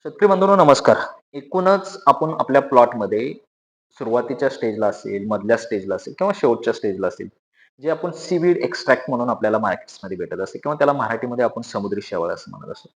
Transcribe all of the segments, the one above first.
शेतकरी बंधूंनो नमस्कार. एकूणच आपण आपल्या प्लॉटमध्ये सुरुवातीच्या स्टेजला असेल, मधल्या स्टेजला असेल किंवा शेवटच्या स्टेजला असेल, जे आपण सीवीड एक्स्ट्रॅक्ट म्हणून आपल्याला मार्केट्समध्ये भेटत असते किंवा त्याला मराठीमध्ये आपण समुद्री शेवाळ असं म्हणत असतो.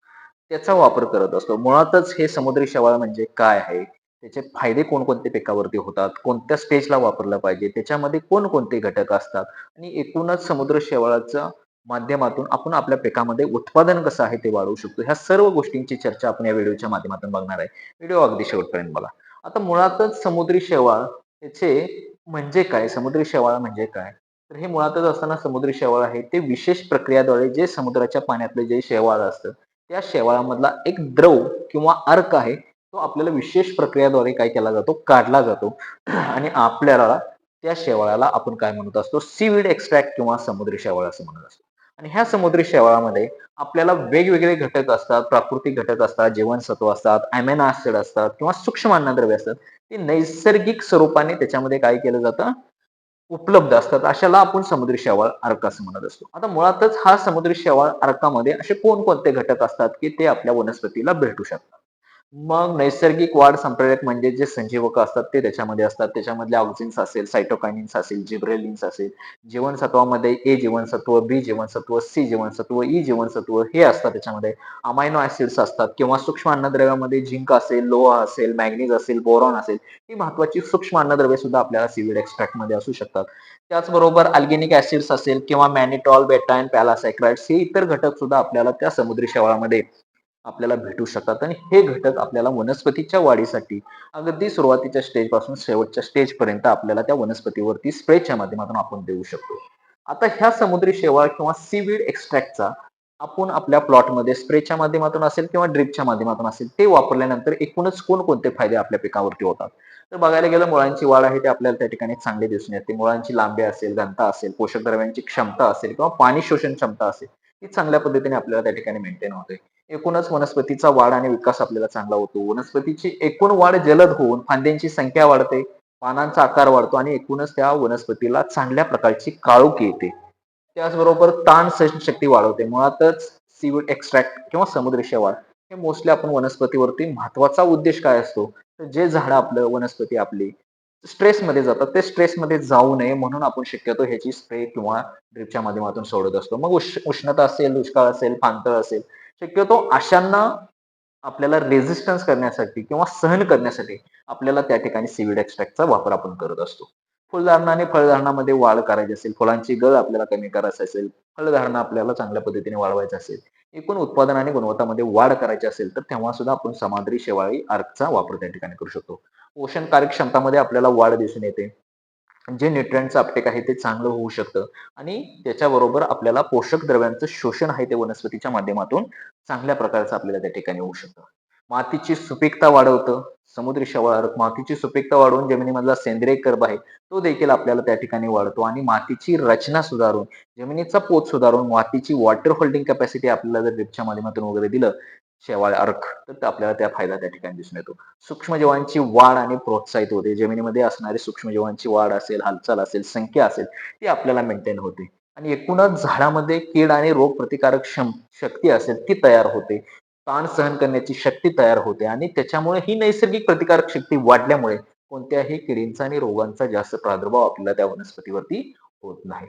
त्याचा वापर करत असतो. मुळातच हे समुद्री शेवाळ म्हणजे काय आहे? त्याचे फायदे कोणकोणते पिकावरती होतात? कोणत्या स्टेजला वापरलं पाहिजे? त्याच्यामध्ये कोणकोणते घटक असतात? आणि एकूणच समुद्र शेवाळाचं माध्यमातून आपण आपल्या पिकामध्ये उत्पादन कसं आहे ते वाढवू शकतो. ह्या सर्व गोष्टींची चर्चा आपण या व्हिडिओच्या माध्यमातून बघणार आहे. व्हिडिओ अगदी शेवटपर्यंत बघा. आता मुळातच समुद्री शेवाळ याचे म्हणजे काय? समुद्री शेवाळ म्हणजे काय? तर हे मुळातच असताना समुद्री शेवाळ आहे ते विशेष प्रक्रियाद्वारे जे समुद्राच्या पाण्यातलं जे शेवाळ असतं, त्या शेवाळामधला एक द्रव किंवा अर्क आहे, तो आपल्याला विशेष प्रक्रियाद्वारे काय केला जातो? काढला जातो आणि आपल्याला त्या शेवाळाला आपण काय म्हणत असतो? सीवीड एक्स्ट्रॅक्ट किंवा समुद्री शेवाळ असं म्हणत असतो. आणि ह्या समुद्री शेवाळामध्ये आपल्याला वेगवेगळे घटक असतात, प्राकृतिक घटक असतात, जीवनसत्व असतात, अॅमिनो ॲसिड असतात किंवा सूक्ष्म अन्नद्रव्य असतात. ते नैसर्गिक स्वरूपाने त्याच्यामध्ये काय केलं जातं? उपलब्ध असतात. अशाला आपण समुद्री शेवाळ अर्क असं म्हणत असतो. आता मुळातच हा समुद्री शेवाळ अर्कामध्ये असे कोणकोणते घटक असतात, की ते आपल्या वनस्पतीला भेटू शकतात. मग नैसर्गिक वाढ संप्रेरक म्हणजे जे संजीवक असतात ते त्याच्यामध्ये असतात. त्याच्यामधले ऑक्झिन्स असेल, सायटोकायनिन्स असेल, जिब्रेलिन्स असेल. जीवनसत्वामध्ये ए जीवनसत्व, बी जीवनसत्व, सी जीवनसत्व, ई जीवनसत्व हे असतात त्याच्यामध्ये. अमायनो ॲसिड्स असतात किंवा सूक्ष्म अन्नद्रव्यामध्ये झिंक असेल, लोह असेल, मॅंगनीज असेल, बोरॉन असेल. ही महत्वाची सूक्ष्म अन्नद्रव्ये सुद्धा आपल्याला सीव्हीड एक्स्ट्रॅक्टमध्ये असू शकतात. त्याचबरोबर अल्गेनिक ॲसिड्स असेल किंवा मॅनिटॉल, बेटाईन, पॅरासायक्राइड्स हे इतर घटक सुद्धा आपल्याला त्या समुद्री शेवाळामध्ये आपल्याला भेटू शकतात आणि हे घटक आपल्याला वनस्पतीच्या वाढीसाठी अगदी सुरुवातीच्या स्टेजपासून शेवटच्या स्टेजपर्यंत आपल्याला त्या वनस्पतीवरती स्प्रेच्या माध्यमातून आपण देऊ शकतो. आता ह्या समुद्री शेवाळ किंवा सीवीड एक्स्ट्रॅक्टचा आपण आपल्या प्लॉटमध्ये स्प्रेच्या माध्यमातून असेल किंवा ड्रिपच्या माध्यमातून असेल ते वापरल्यानंतर एकूणच कोणकोणते फायदे आपल्या पिकावरती होतात. तर बघायला गेलं मुळांची वाढ आहे ते आपल्याला त्या ठिकाणी चांगली दिसून येते. मुळांची लांबी असेल, घनता असेल, पोषक द्रव्यांची क्षमता असेल किंवा पाणी शोषण क्षमता असेल, ती चांगल्या पद्धतीने आपल्याला त्या ठिकाणी मेंटेन होते. एकूणच वनस्पतीचा वाढ आणि विकास आपल्याला चांगला होतो. वनस्पतीची एकूण वाढ जलद होऊन फांद्यांची संख्या वाढते, पानांचा आकार वाढतो आणि एकूणच त्या वनस्पतीला चांगल्या प्रकारची काळोखी येते. त्याचबरोबर ताण सहनशक्ती वाढवते. मुळातच सीव्हीड एक्स्ट्रॅक्ट किंवा समुद्री शेवाळ हे मोस्टली आपण वनस्पतीवरती महत्वाचा उद्देश काय असतो? तर जे झाडं आपलं वनस्पती आपली स्ट्रेसमध्ये जातात, ते स्ट्रेसमध्ये जाऊ नये म्हणून आपण शक्यतो ह्याची स्प्रे किंवा ड्रिपच्या माध्यमातून सोडत असतो. मग उष्णता असेल, दुष्काळ असेल, पाणथळ असेल, शक्यतो अशांना आपल्याला रेझिस्टन्स करण्यासाठी किंवा सहन करण्यासाठी आपल्याला त्या ठिकाणी सीव्हीड एक्स्ट्रॅक्टचा वापर आपण करत असतो. फुलधारणा आणि फळधारणामध्ये वाढ करायची असेल, फुलांची गळ आपल्याला कमी करायची असेल, फळधारणा आपल्याला चांगल्या पद्धतीने वाढवायची असेल, एकूण उत्पादन आणि गुणवत्तामध्ये वाढ करायची असेल, तर तेव्हा सुद्धा आपण समांतरी शेवाळी अर्कचा वापर त्या ठिकाणी करू शकतो. पोषण कार्यक्षमतामध्ये आपल्याला वाढ दिसून येते. जे न्यूट्रिएंटचं अपटेक आहे ते चांगलं होऊ शकतं आणि त्याच्याबरोबर आपल्याला पोषक द्रव्यांचं शोषण आहे ते वनस्पतीच्या माध्यमातून चांगल्या प्रकारचं आपल्याला त्या ठिकाणी होऊ शकतं. मातीची सुपीकता वाढवतं. समुद्री शेवाळ मातीची सुपीकता वाढवून जमिनीमधला सेंद्रिय कर्ब आहे तो देखील आपल्याला त्या ठिकाणी वाढतो आणि मातीची रचना सुधारून, जमिनीचा पोत सुधारून, मातीची वॉटर होल्डिंग कॅपॅसिटी आपल्याला जर ड्रिपच्या माध्यमातून वगैरे दिलं शेवाळ अर्क, तर आपल्याला त्या फायदा त्या ठिकाणी दिसून येतो. सूक्ष्मजीवांची वाढ आणि प्रोत्साहित होते. जमिनीमध्ये असणारी सूक्ष्मजीवांची वाढ असेल, हालचाल असेल, संख्या असेल, ती आपल्याला मेंटेन होते. आणि एकूणच झाडामध्ये कीड आणि रोग प्रतिकारक शक्ती असेल ती तयार होते. ताण सहन करण्याची शक्ती तयार होते आणि त्याच्यामुळे ही नैसर्गिक प्रतिकारक शक्ती वाढल्यामुळे कोणत्याही किडींचा आणि रोगांचा जास्त प्रादुर्भाव आपल्याला त्या वनस्पतीवरती होत नाही.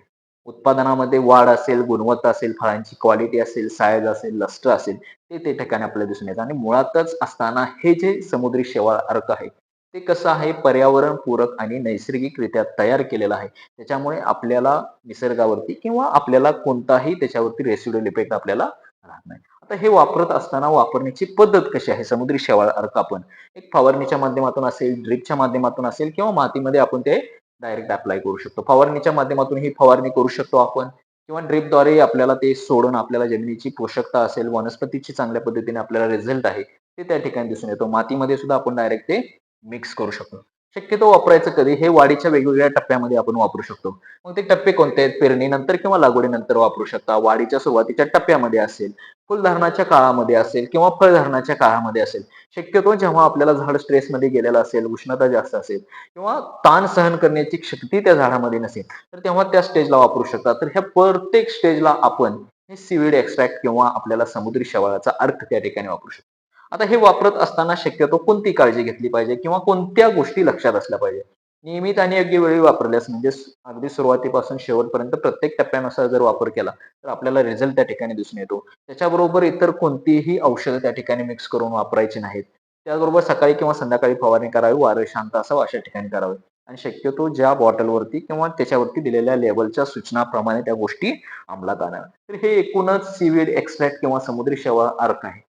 उत्पादनामध्ये वाढ असेल, गुणवत्ता असेल, फळांची क्वालिटी असेल, साईज असेल, लस्टर असेल, ते त्या ठिकाणी आपल्याला दिसून येतं आणि मुळातच असताना हे जे समुद्री शेवाळ अर्क आहे, ते कसं आहे पर्यावरणपूरक आणि नैसर्गिकरित्या तयार केलेलं आहे. त्याच्यामुळे आपल्याला निसर्गावरती किंवा आपल्याला कोणताही त्याच्यावरती रेसिड्युअल इफेक्ट आपल्याला राहत नाही. आता हे वापरत असताना वापरण्याची पद्धत कशी आहे? समुद्री शेवाळ अर्क आपण एक फवारणीच्या माध्यमातून असेल, ड्रिपच्या माध्यमातून असेल किंवा मातीमध्ये आपण ते डायरेक्ट अप्लाय करू शकतो. फवारणीच्या माध्यमातून ही फवारणी करू शकतो आपण किंवा ड्रिपद्वारे आपल्याला ते सोडून आपल्याला जमिनीची पोषकता असेल, वनस्पतीची चांगल्या पद्धतीने आपल्याला रिझल्ट आहे, ते त्या ठिकाणी दिसून येतो. मातीमध्ये सुद्धा आपण डायरेक्ट ते मिक्स करू शकतो. शक्यतो वापरायचं कधी? हे वाढीच्या वेगवेगळ्या टप्प्यामध्ये आपण वापरू शकतो. मग ते टप्पे कोणते आहेत? पेरणीनंतर किंवा लागवडीनंतर वापरू शकता. वाढीच्या सुरुवातीच्या टप्प्यामध्ये असेल, फुलधारणाच्या काळामध्ये असेल किंवा फळधारणाच्या काळामध्ये असेल. शक्यतो जेव्हा आपल्याला झाड स्ट्रेसमध्ये गेलेलं असेल, उष्णता जास्त असेल किंवा ताण सहन करण्याची शक्ती त्या झाडामध्ये नसेल, तर तेव्हा त्या स्टेजला वापरू शकता. तर ह्या प्रत्येक स्टेजला आपण हे सीव्हीड एक्स्ट्रॅक्ट किंवा आपल्याला समुद्री शेवाळाचा अर्क त्या ठिकाणी वापरू शकतो. आता हे वापरत असताना शक्यतो कोणती काळजी घेतली पाहिजे किंवा कोणत्या गोष्टी लक्षात असल्या पाहिजे? नियमित आणि योग्य वेळी वापरल्यास म्हणजे अगदी सुरुवातीपासून शेवटपर्यंत प्रत्येक टप्प्यानुसार जर वापर केला, तर आपल्याला रिझल्ट त्या ठिकाणी दिसून येतो. त्याच्याबरोबर इतर कोणतीही औषधं त्या ठिकाणी मिक्स करून वापरायची नाहीत. त्याचबरोबर सकाळी किंवा संध्याकाळी फवारणी करावी, वारं शांत असावं अशा ठिकाणी करावी आणि शक्यतो ज्या बॉटलवरती किंवा त्याच्यावरती दिलेल्या लेबलच्या सूचनाप्रमाणे त्या गोष्टी अंमलात आणाव्या. तर हे एकूणच सीव्हीड एक्स्ट्रॅक्ट किंवा समुद्री शेवाळ अर्क आहे.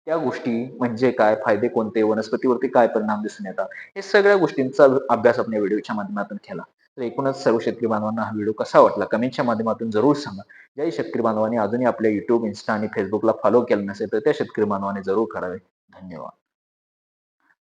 त्या गोष्टी म्हणजे काय, फायदे कोणते, वनस्पतीवरती काय परिणाम दिसून येतात, हे सगळ्या गोष्टींचा अभ्यास आपण या व्हिडिओच्या माध्यमातून केला. तर एकूणच सर्व शेतकरी बांधवांना हा व्हिडिओ कसा वाटला कमेंटच्या माध्यमातून जरूर सांगा. ज्याही शेतकरी बांधवांनी अजूनही आपल्या YouTube, Insta आणि Facebookला फॉलो केलं नसेल, तर त्या शेतकरी बांधवांनी जरूर करावे. धन्यवाद.